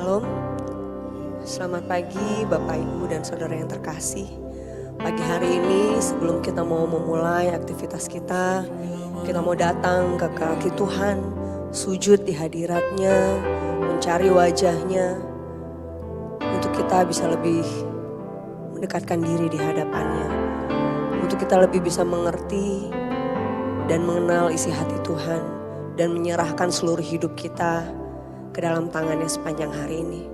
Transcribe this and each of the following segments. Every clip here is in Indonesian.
Shalom, selamat pagi Bapak Ibu dan Saudara yang terkasih. Pagi hari ini sebelum kita mau memulai aktivitas kita mau datang ke kaki Tuhan, sujud di hadiratnya, mencari wajahnya, untuk kita bisa lebih mendekatkan diri di hadapannya, untuk kita lebih bisa mengerti dan mengenal isi hati Tuhan, dan menyerahkan seluruh hidup kita ke dalam tangannya sepanjang hari ini.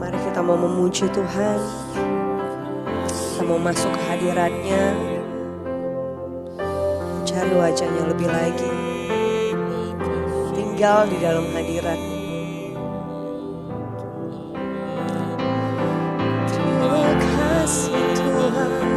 Mari kita mau memuji Tuhan, kita mau masuk ke hadiratnya, mencari wajahnya lebih lagi, tinggal di dalam hadiratnya. Terima kasih Tuhan.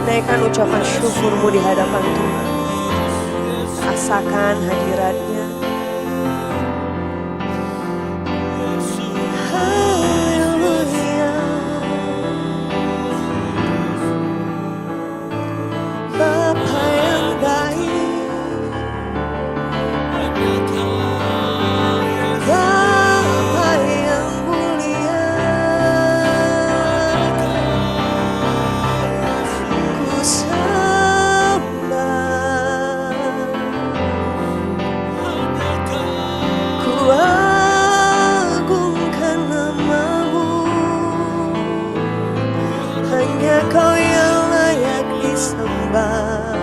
Naikkan ucapan syukurmu di hadapan Tuhan. Rasakan hadiratnya. Haleluya. Bapa yang baik, Bapa yang mulia, ku sembah, ku agungkan namamu. Hanya Kau yang layak disembah,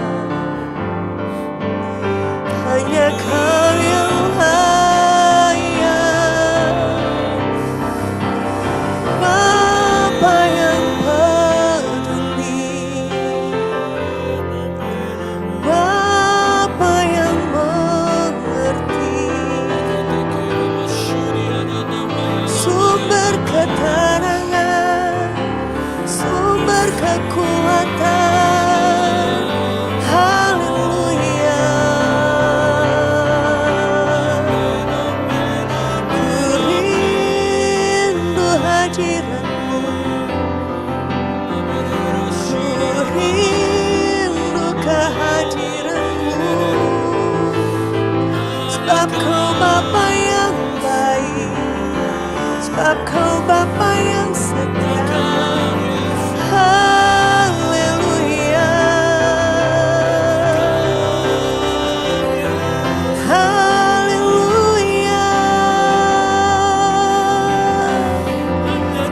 hanya Kau yang layak. Bapa yang peduli, Bapa yang mengerti, sumber ketenangan, sumber kekuatan. Haleluya. Ku rindu hadirat-Mu, ku rindu kehadiran-Mu, sebab Kau Bapa yang baik, sebab Kau Bapa yang setia. Haleluya. Haleluya.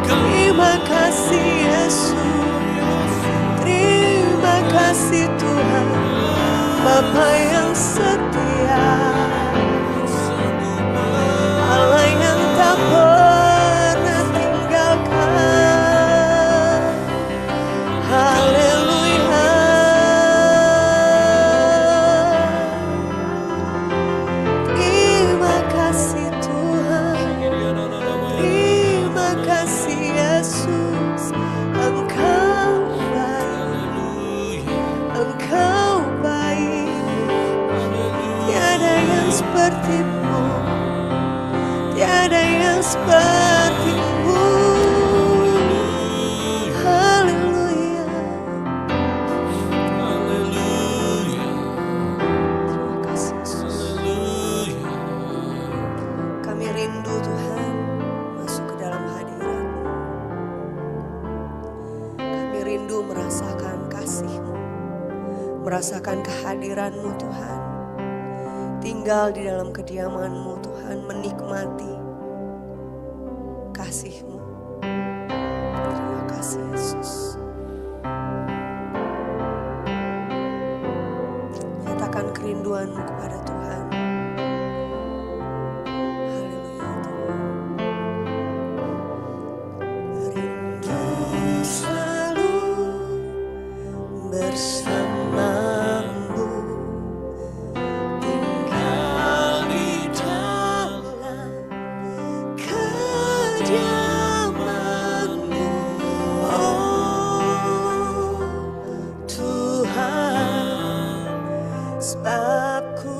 Terima kasih Yesus, terima kasih Tuhan, Bapa yang setia, Allah yang tak pernah tinggalkan. Haleluya. Terima kasih Tuhan, terima kasih Yesus. Engkau baik, Engkau baik. Tiada yang seperti-Mu, tiada yang seperti-Mu. Haleluya. Terima kasih Yesus. Kami rindu Tuhan masuk ke dalam hadirat-Mu. Kami rindu merasakan kasih-Mu, merasakan kehadiran-Mu Tuhan. Tinggal di dalam kediaman-Mu Tuhan, menikmati kasih-Mu. Terima kasih Yesus. Nyatakan kerinduan-Mu kepada Tuhan. Haleluya Tuhan. Rindu selalu bersama-Mu, tinggal di dalam kediaman-Mu. Oh Tuhan, sebab ku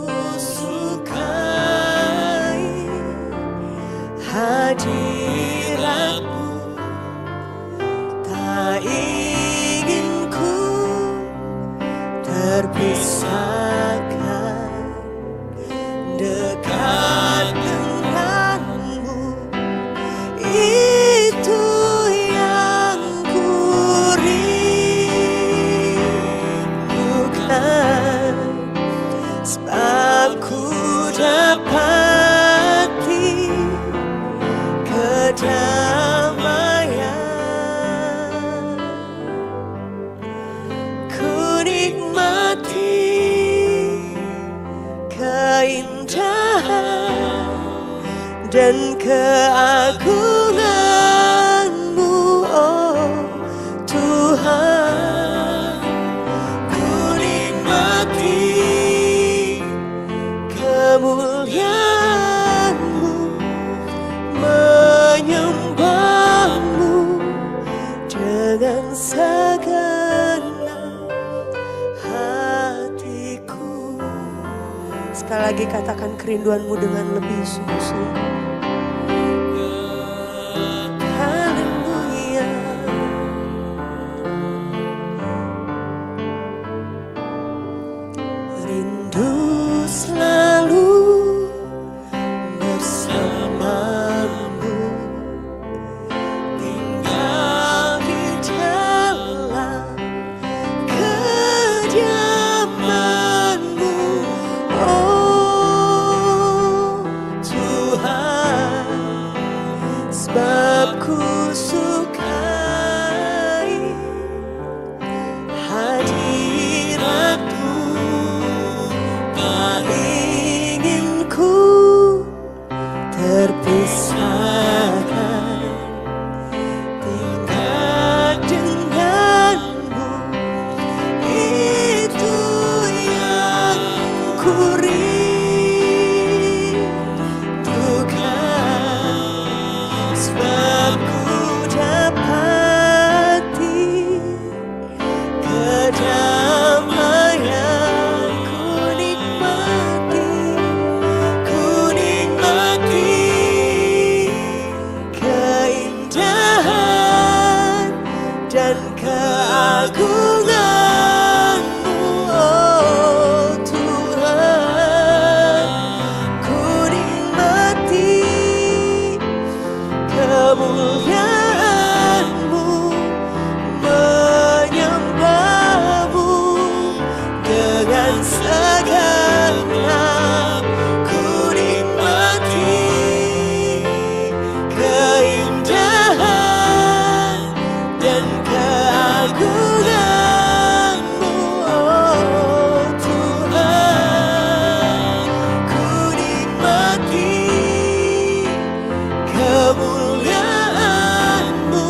dan keagungan-Mu, oh Tuhan. Ku nikmati kemuliaan-Mu, menyembah-Mu dengan segenap hatiku. Sekali lagi katakan kerinduan-Mu dengan lebih sungguh-sungguh. Haleluya. Rindu selalu bersamamu, tinggal di dalam kediaman-Mu, oh Tuhan. Sebab ku sukai hadirat-Mu, tak ingin ku terpisahkan. Tinggal denganmu, itu yang ku rindukan. Sebab ku dapati kedamaian, ku nikmati keindahan dan keagungan-Mu, oh Tuhan. Ku nikmati kemuliaan-Mu, menyembah-Mu dengan segenap. Ku nikmati keindahan dan keagungan-Mu, oh Tuhan. Ku nikmati kemuliaan-Mu,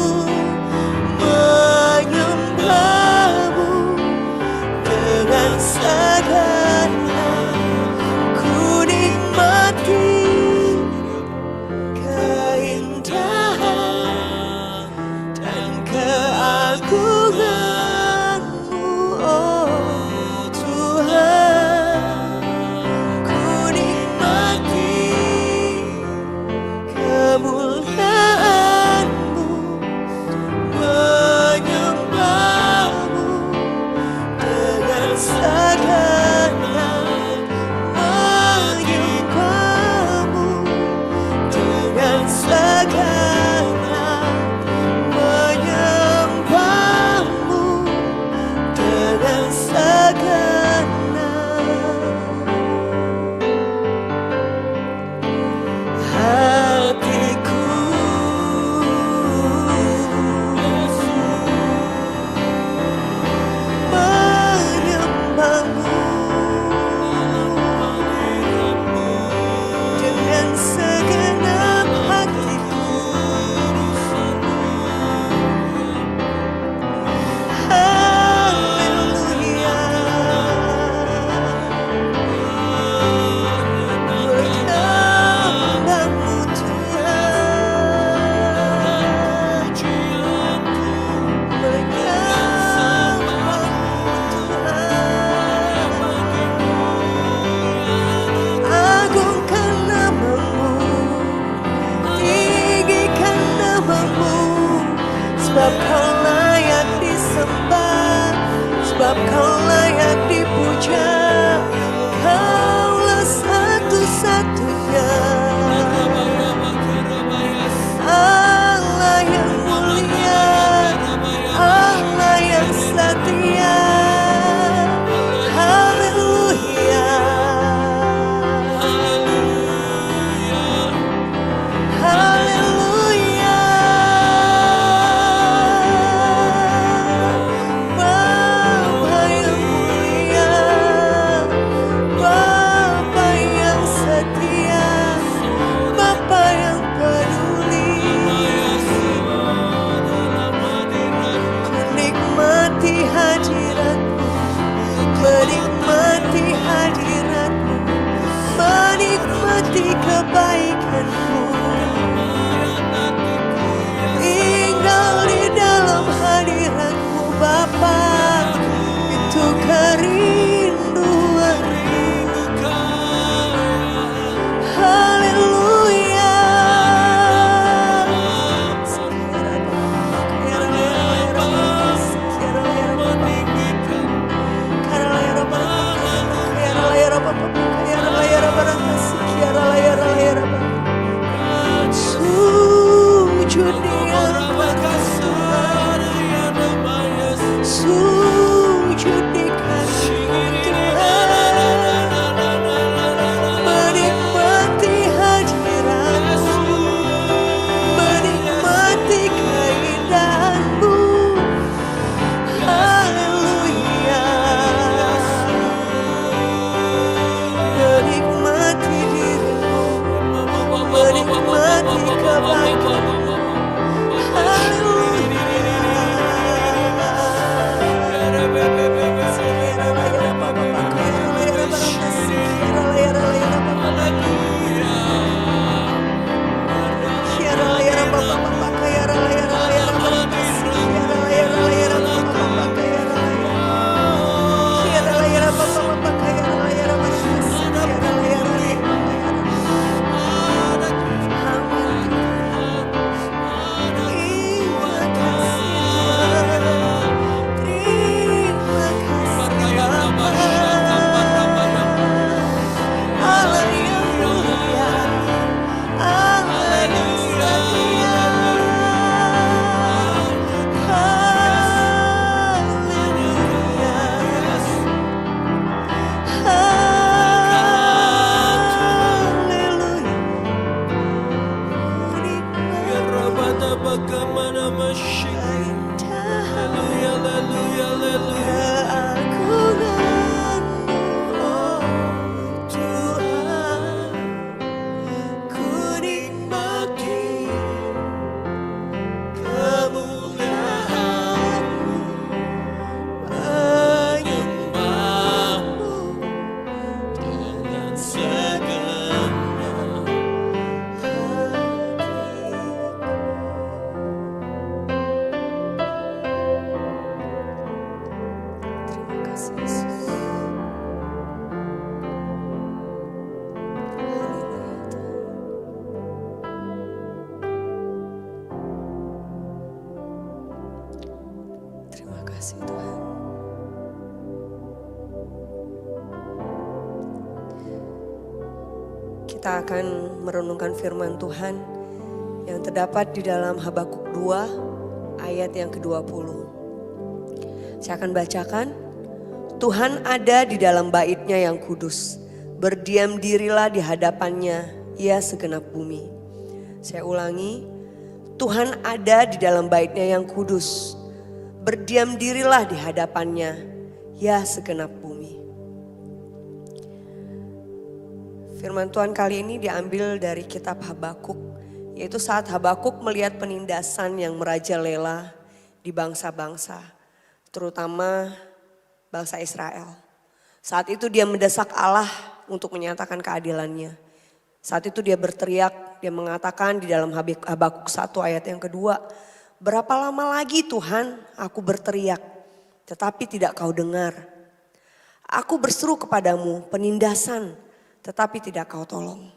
menyembah-Mu dengan segenap. Ku nikmati keindahan dan keagungan-Mu, oh Tuhan. Ku nikmati kemuliaan-Mu, menyembah-Mu dengan segenap, menyembah-Mu dengan segenap, menyembah-Mu dengan segenap hatiku. Menyembah-Mu dengan segenap hatiku. Haleluya. Menyembah-Mu Tuhan. Agungkan nama-Mu, tinggikan nama-Mu, sebab Kau layak disembah, sebab Kau layak dipuja. Kaulah satu-satunya Allah yang mulia, Allah yang setia. Haleluya. Haleluya. Bapa yang mulia, sujud di kaki Tuhan, menikmati hadirat-Mu, menikmati keindahan-Mu. Haleluya, menikmati diri-Mu, menikmati kebaikan-Mu. Terima kasih Tuhan. Kita akan merenungkan firman Tuhan yang terdapat di dalam Habakuk 2 ayat yang ke-20. Saya akan bacakan. Tuhan ada di dalam bait-Nya yang kudus. Berdiam dirilah di hadapannya, ia segenap bumi. Saya ulangi. Tuhan ada di dalam bait-Nya yang kudus. Berdiam dirilah di hadapannya, ya segenap bumi. Firman Tuhan kali ini diambil dari kitab Habakuk, yaitu saat Habakuk melihat penindasan yang merajalela di bangsa-bangsa, terutama bangsa Israel. Saat itu dia mendesak Allah untuk menyatakan keadilannya. Saat itu dia berteriak, dia mengatakan di dalam Habakuk 1 ayat yang kedua, berapa lama lagi Tuhan aku berteriak, tetapi tidak kau dengar. Aku berseru kepadamu penindasan, tetapi tidak kau tolong.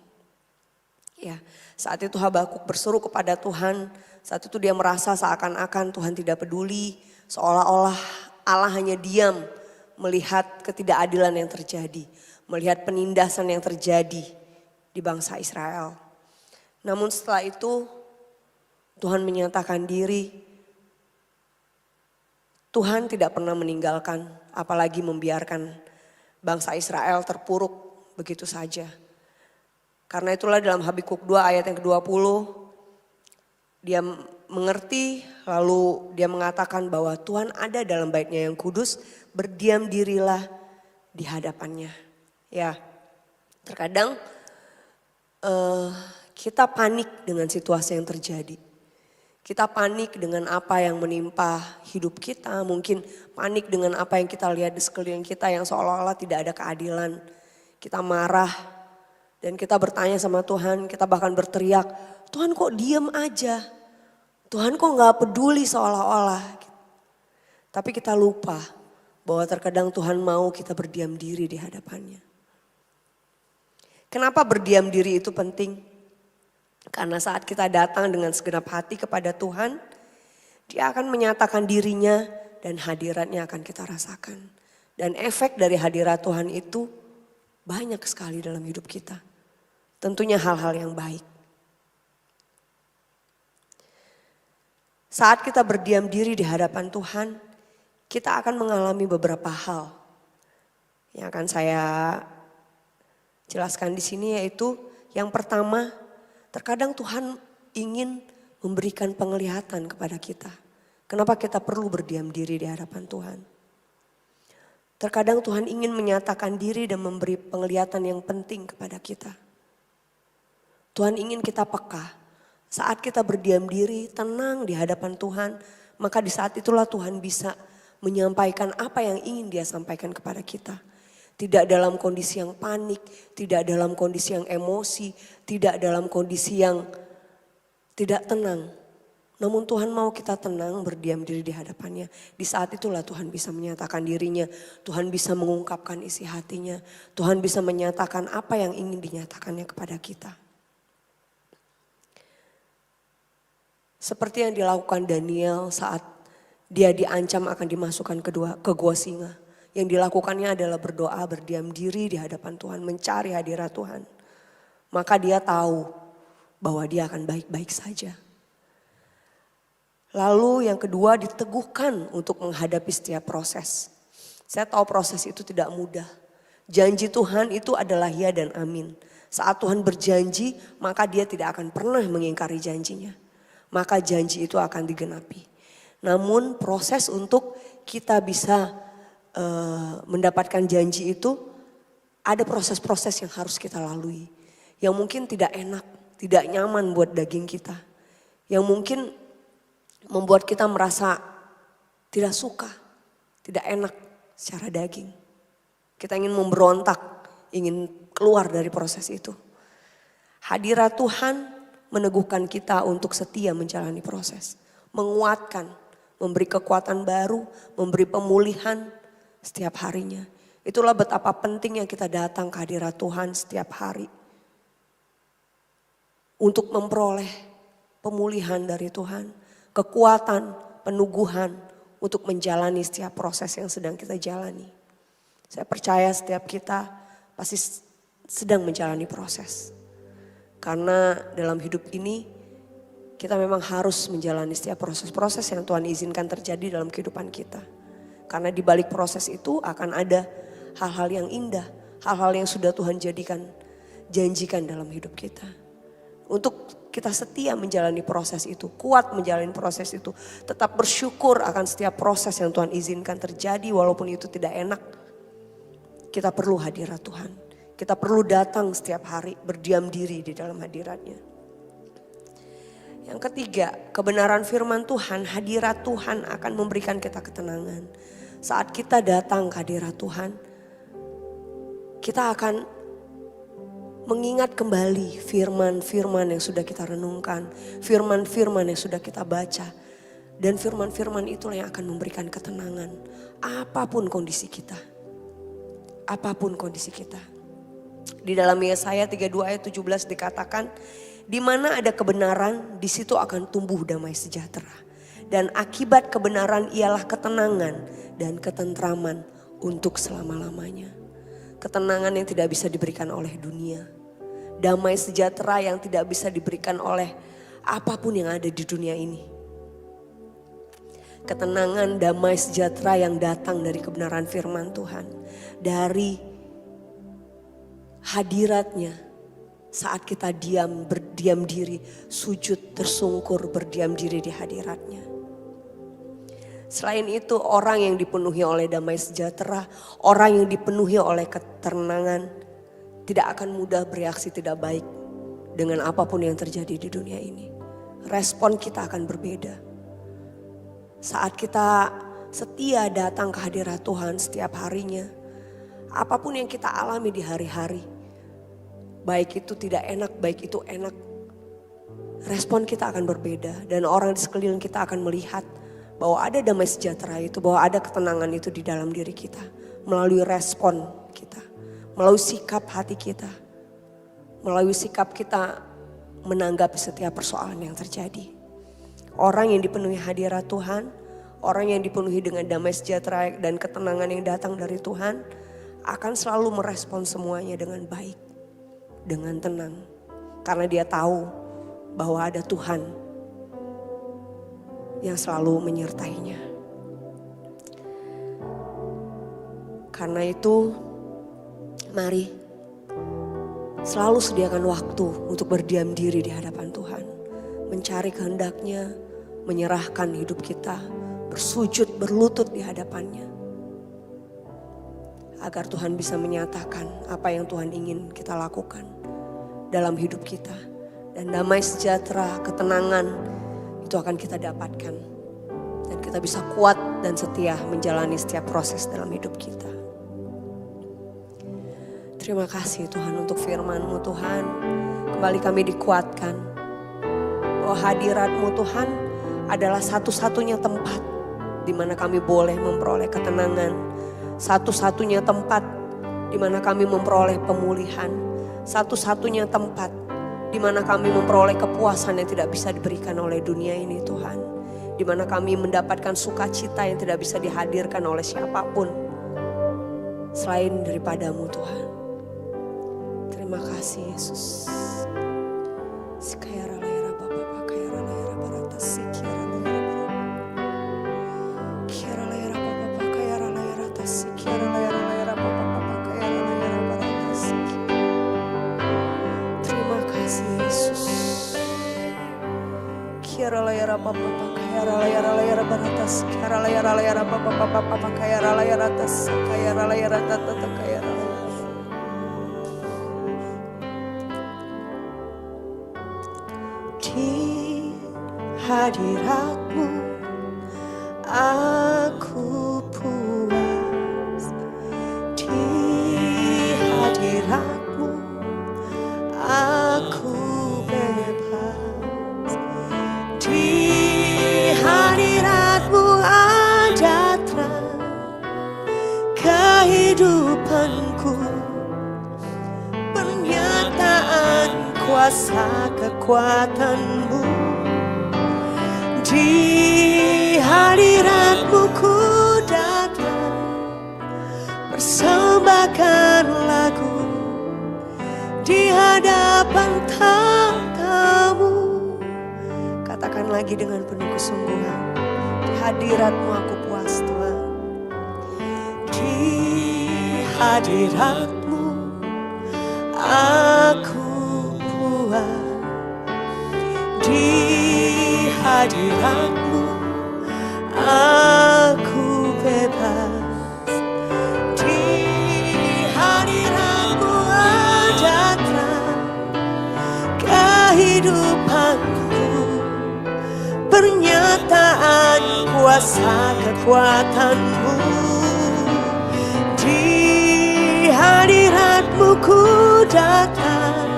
Ya, saat itu Habakuk berseru kepada Tuhan, saat itu dia merasa seakan-akan Tuhan tidak peduli, seolah-olah Allah hanya diam melihat ketidakadilan yang terjadi, melihat penindasan yang terjadi di bangsa Israel. Namun setelah itu Tuhan menyatakan diri. Tuhan tidak pernah meninggalkan, apalagi membiarkan bangsa Israel terpuruk begitu saja. Karena itulah dalam Habakuk 2 ayat yang ke-20, dia mengerti lalu dia mengatakan bahwa Tuhan ada dalam bait-Nya yang kudus, berdiam dirilah di hadapannya. Ya, terkadang kita panik dengan situasi yang terjadi. Kita panik dengan apa yang menimpa hidup kita, mungkin panik dengan apa yang kita lihat di sekeliling kita yang seolah-olah tidak ada keadilan. Kita marah dan kita bertanya sama Tuhan, kita bahkan berteriak, Tuhan kok diam aja? Tuhan kok gak peduli seolah-olah? Tapi kita lupa bahwa terkadang Tuhan mau kita berdiam diri di hadapannya. Kenapa berdiam diri itu penting? Karena saat kita datang dengan segenap hati kepada Tuhan, Dia akan menyatakan dirinya dan hadiratnya akan kita rasakan. Dan efek dari hadirat Tuhan itu banyak sekali dalam hidup kita. Tentunya hal-hal yang baik. Saat kita berdiam diri di hadapan Tuhan, kita akan mengalami beberapa hal yang akan saya jelaskan di sini, yaitu yang pertama, terkadang Tuhan ingin memberikan penglihatan kepada kita. Kenapa kita perlu berdiam diri di hadapan Tuhan? Terkadang Tuhan ingin menyatakan diri dan memberi penglihatan yang penting kepada kita. Tuhan ingin kita peka. Saat kita berdiam diri, tenang di hadapan Tuhan, maka di saat itulah Tuhan bisa menyampaikan apa yang ingin Dia sampaikan kepada kita. Tidak dalam kondisi yang panik, tidak dalam kondisi yang emosi, tidak dalam kondisi yang tidak tenang. Namun Tuhan mau kita tenang, berdiam diri di hadapannya. Di saat itulah Tuhan bisa menyatakan dirinya, Tuhan bisa mengungkapkan isi hatinya, Tuhan bisa menyatakan apa yang ingin dinyatakannya kepada kita. Seperti yang dilakukan Daniel saat dia diancam akan dimasukkan ke gua singa. Yang dilakukannya adalah berdoa, berdiam diri di hadapan Tuhan, mencari hadirat Tuhan. Maka dia tahu bahwa dia akan baik-baik saja. Lalu yang kedua, diteguhkan untuk menghadapi setiap proses. Saya tahu proses itu tidak mudah. Janji Tuhan itu adalah ya dan amin. Saat Tuhan berjanji, maka Dia tidak akan pernah mengingkari janjinya. Maka janji itu akan digenapi. Namun proses untuk kita bisa mendapatkan janji itu, ada proses-proses yang harus kita lalui. Yang mungkin tidak enak, tidak nyaman buat daging kita. Yang mungkin membuat kita merasa tidak suka, tidak enak secara daging. Kita ingin memberontak, ingin keluar dari proses itu. Hadirat Tuhan meneguhkan kita untuk setia menjalani proses. Menguatkan, memberi kekuatan baru, memberi pemulihan setiap harinya. Itulah betapa pentingnya kita datang ke hadirat Tuhan setiap hari. Untuk memperoleh pemulihan dari Tuhan. Kekuatan, peneguhan untuk menjalani setiap proses yang sedang kita jalani. Saya percaya setiap kita pasti sedang menjalani proses. Karena dalam hidup ini kita memang harus menjalani setiap proses-proses yang Tuhan izinkan terjadi dalam kehidupan kita. Karena di balik proses itu akan ada hal-hal yang indah, hal-hal yang sudah Tuhan janjikan dalam hidup kita. Untuk kita setia menjalani proses itu, kuat menjalani proses itu, tetap bersyukur akan setiap proses yang Tuhan izinkan terjadi walaupun itu tidak enak. Kita perlu hadirat Tuhan, kita perlu datang setiap hari berdiam diri di dalam hadiratnya. Yang ketiga, kebenaran firman Tuhan, hadirat Tuhan akan memberikan kita ketenangan. Saat kita datang ke hadirat Tuhan, kita akan mengingat kembali firman-firman yang sudah kita renungkan, firman-firman yang sudah kita baca. Dan firman-firman itulah yang akan memberikan ketenangan, apapun kondisi kita. Apapun kondisi kita. Di dalam Yesaya 32 ayat 17 dikatakan, di mana ada kebenaran, di situ akan tumbuh damai sejahtera. Dan akibat kebenaran ialah ketenangan dan ketentraman untuk selama-lamanya. Ketenangan yang tidak bisa diberikan oleh dunia. Damai sejahtera yang tidak bisa diberikan oleh apapun yang ada di dunia ini. Ketenangan, damai sejahtera yang datang dari kebenaran firman Tuhan. Dari hadiratnya. Saat kita berdiam diri, sujud, tersungkur, berdiam diri di hadiratnya. Selain itu, orang yang dipenuhi oleh damai sejahtera, orang yang dipenuhi oleh ketenangan, tidak akan mudah bereaksi tidak baik dengan apapun yang terjadi di dunia ini. Respon kita akan berbeda. Saat kita setia datang ke hadirat Tuhan setiap harinya, apapun yang kita alami di hari-hari, baik itu tidak enak, baik itu enak, respon kita akan berbeda. Dan orang di sekeliling kita akan melihat bahwa ada damai sejahtera itu, bahwa ada ketenangan itu di dalam diri kita. Melalui respon kita, melalui sikap hati kita, melalui sikap kita menanggapi setiap persoalan yang terjadi. Orang yang dipenuhi hadirat Tuhan, orang yang dipenuhi dengan damai sejahtera dan ketenangan yang datang dari Tuhan, akan selalu merespon semuanya dengan baik. Dengan tenang, karena dia tahu bahwa ada Tuhan yang selalu menyertainya. Karena itu, mari selalu sediakan waktu untuk berdiam diri di hadapan Tuhan. Mencari kehendak-Nya, menyerahkan hidup kita, bersujud, berlutut di hadapan-Nya. Agar Tuhan bisa menyatakan apa yang Tuhan ingin kita lakukan dalam hidup kita. Dan damai sejahtera, ketenangan itu akan kita dapatkan. Dan kita bisa kuat dan setia menjalani setiap proses dalam hidup kita. Terima kasih Tuhan untuk firman-Mu Tuhan. Kembali kami dikuatkan bahwa hadirat-Mu Tuhan adalah satu-satunya tempat di mana kami boleh memperoleh ketenangan. Satu-satunya tempat di mana kami memperoleh pemulihan. Satu-satunya tempat di mana kami memperoleh kepuasan yang tidak bisa diberikan oleh dunia ini Tuhan. Di mana kami mendapatkan sukacita yang tidak bisa dihadirkan oleh siapapun selain daripada-Mu Tuhan. Terima kasih Yesus. Sikayara layara bapa kayara layara barata sikira layara barata. Kira layara bapa kayara layara tas sikira layara bapa kayara layara barata sikira. Terima kasih Yesus. Kira layara bapa kayara layara barata sikira layara bapa kayara layara tas kayara layara tata kayara. Di hadirat-Mu aku puas. Di hadirat-Mu aku bebas. Di hadirat-Mu ada terang kehidupanku. Pernyataan kuasa kekuatan-Mu. Di hadirat-Mu ku datang, persembahkan lagu di hadapan tahta-Mu. Katakan lagi dengan penuh kesungguhan, di hadirat-Mu aku puas Tuhan. Di hadirat-Mu aku puas. Di hadirat-Mu aku bebas. Di hadirat-Mu ada terang kehidupanku. Pernyataan kuasa kekuatan-Mu. Di hadirat-Mu ku datang,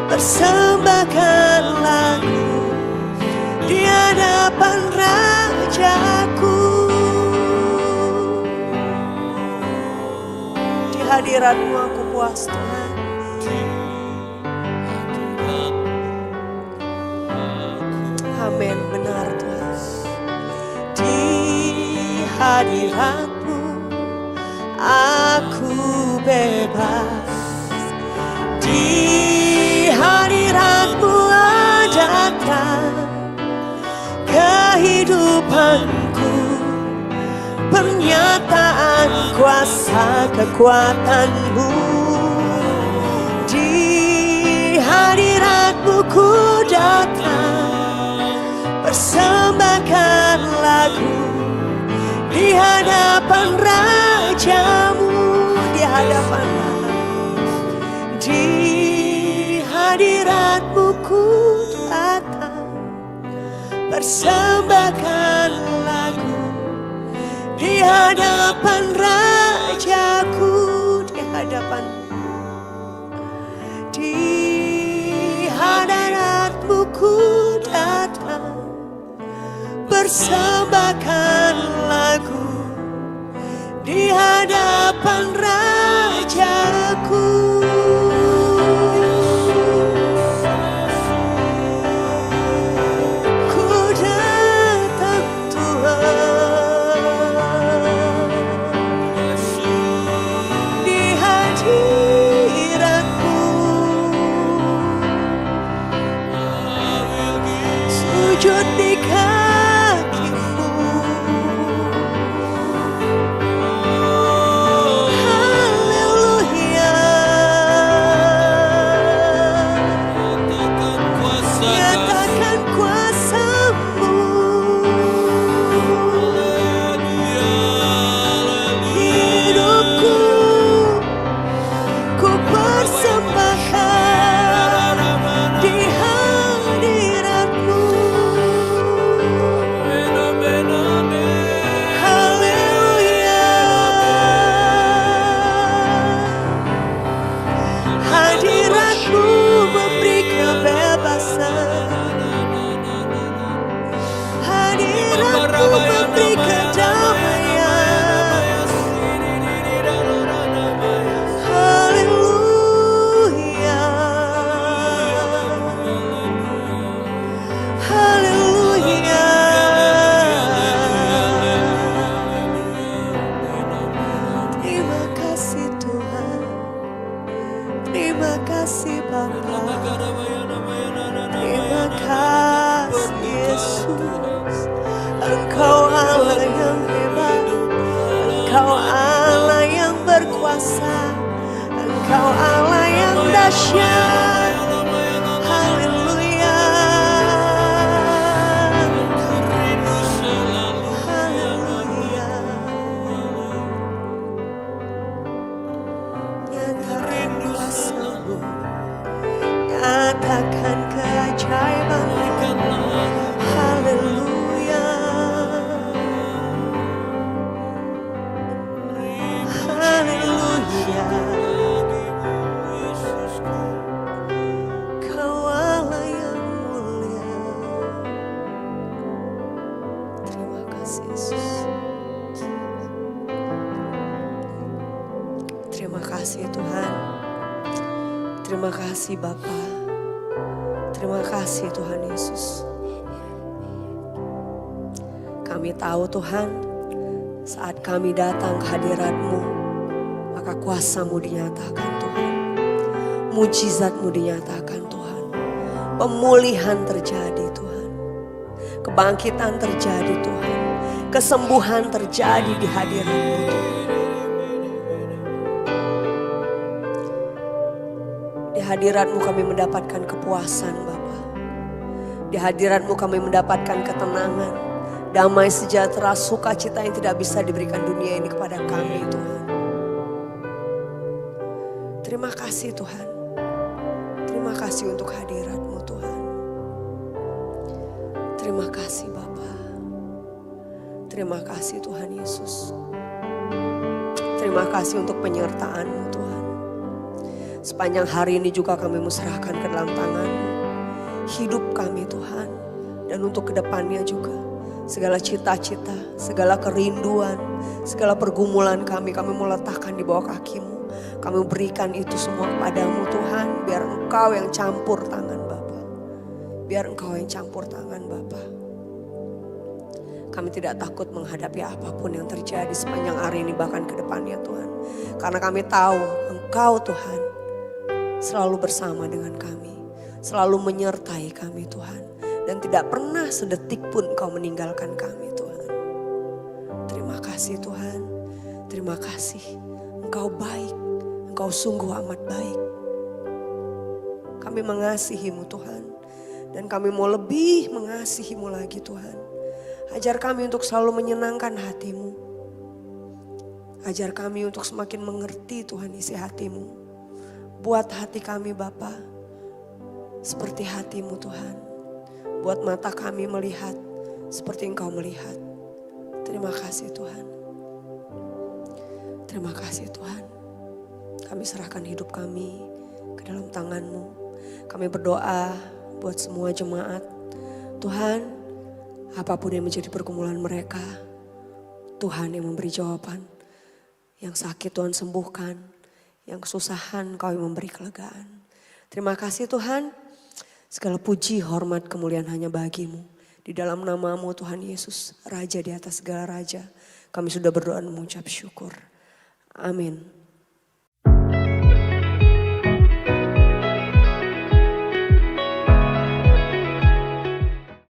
persembahkan lagu di hadapan Rajaku. Di hadirat-Mu aku puas Tuhan. Amin, benar Tuhan. Di hadirat-Mu aku bebas. Di hadirat-Mu ada terang kehidupanku. Pernyataan kuasa kekuatan-Mu. Di hadirat-Mu ku datang, persembahkan lagu di hadapan Raja-Mu. Di hadapan di hadirat-Mu ku datang, persembahkan lagu di hadapan Rajaku. Di hadapan, di hadirat-Mu ku datang, persembahkan lagu di hadapan Rajaku. Sujud di kaki-Mu, Bapa. Terima kasih Yesus. Engkau Allah yang hebat, Engkau Allah yang berkuasa, Engkau Allah yang dahsyat. Haleluya. Haleluya. Nyatakan kuasa-Mu, nyatakan keajaiban-Mu. Haleluya. Haleluya. Kau Allah yang mulia. Terima kasih Yesus. Terima kasih Tuhan. Terima kasih Bapa. Terima kasih Tuhan Yesus. Kami tahu Tuhan, saat kami datang ke hadirat-Mu, maka kuasa-Mu dinyatakan Tuhan. Mujizat-Mu dinyatakan Tuhan. Pemulihan terjadi Tuhan. Kebangkitan terjadi Tuhan. Kesembuhan terjadi di hadirat-Mu Tuhan. Di hadirat-Mu kami mendapatkan kepuasan Bapa. Di hadirat-Mu kami mendapatkan ketenangan, damai sejahtera, sukacita yang tidak bisa diberikan dunia ini kepada kami Tuhan. Terima kasih Tuhan. Terima kasih untuk hadirat-Mu Tuhan. Terima kasih Bapa. Terima kasih Tuhan Yesus. Terima kasih untuk penyertaan-Mu Tuhan. Sepanjang hari ini juga kami serahkan ke dalam tangan-Mu. Hidup kami Tuhan. Dan untuk kedepannya juga. Segala cita-cita, segala kerinduan, segala pergumulan kami mau letakkan di bawah kaki-Mu. Kami berikan itu semua kepada-Mu Tuhan. Biar Engkau yang campur tangan Bapa. Biar Engkau yang campur tangan Bapa. Kami tidak takut menghadapi apapun yang terjadi sepanjang hari ini bahkan ke depannya Tuhan. Karena kami tahu Engkau Tuhan selalu bersama dengan kami. Selalu menyertai kami Tuhan. Dan tidak pernah sedetik pun Engkau meninggalkan kami Tuhan. Terima kasih Tuhan. Terima kasih. Engkau baik. Engkau sungguh amat baik. Kami mengasihi-Mu Tuhan. Dan kami mau lebih mengasihi-Mu lagi Tuhan. Ajar kami untuk selalu menyenangkan hati-Mu. Ajar kami untuk semakin mengerti Tuhan isi hati-Mu. Buat hati kami Bapa seperti hati-Mu Tuhan. Buat mata kami melihat seperti Engkau melihat. Terima kasih Tuhan. Terima kasih Tuhan. Kami serahkan hidup kami ke dalam tangan-Mu. Kami berdoa buat semua jemaat. Tuhan, apapun yang menjadi pergumulan mereka, Tuhan yang memberi jawaban. Yang sakit Tuhan sembuhkan. Yang kesusahan Kau yang memberi kelegaan. Terima kasih Tuhan. Segala puji, hormat, kemuliaan hanya bagi-Mu. Di dalam nama-Mu Tuhan Yesus, Raja di atas segala raja. Kami sudah berdoa dan mengucap syukur. Amin.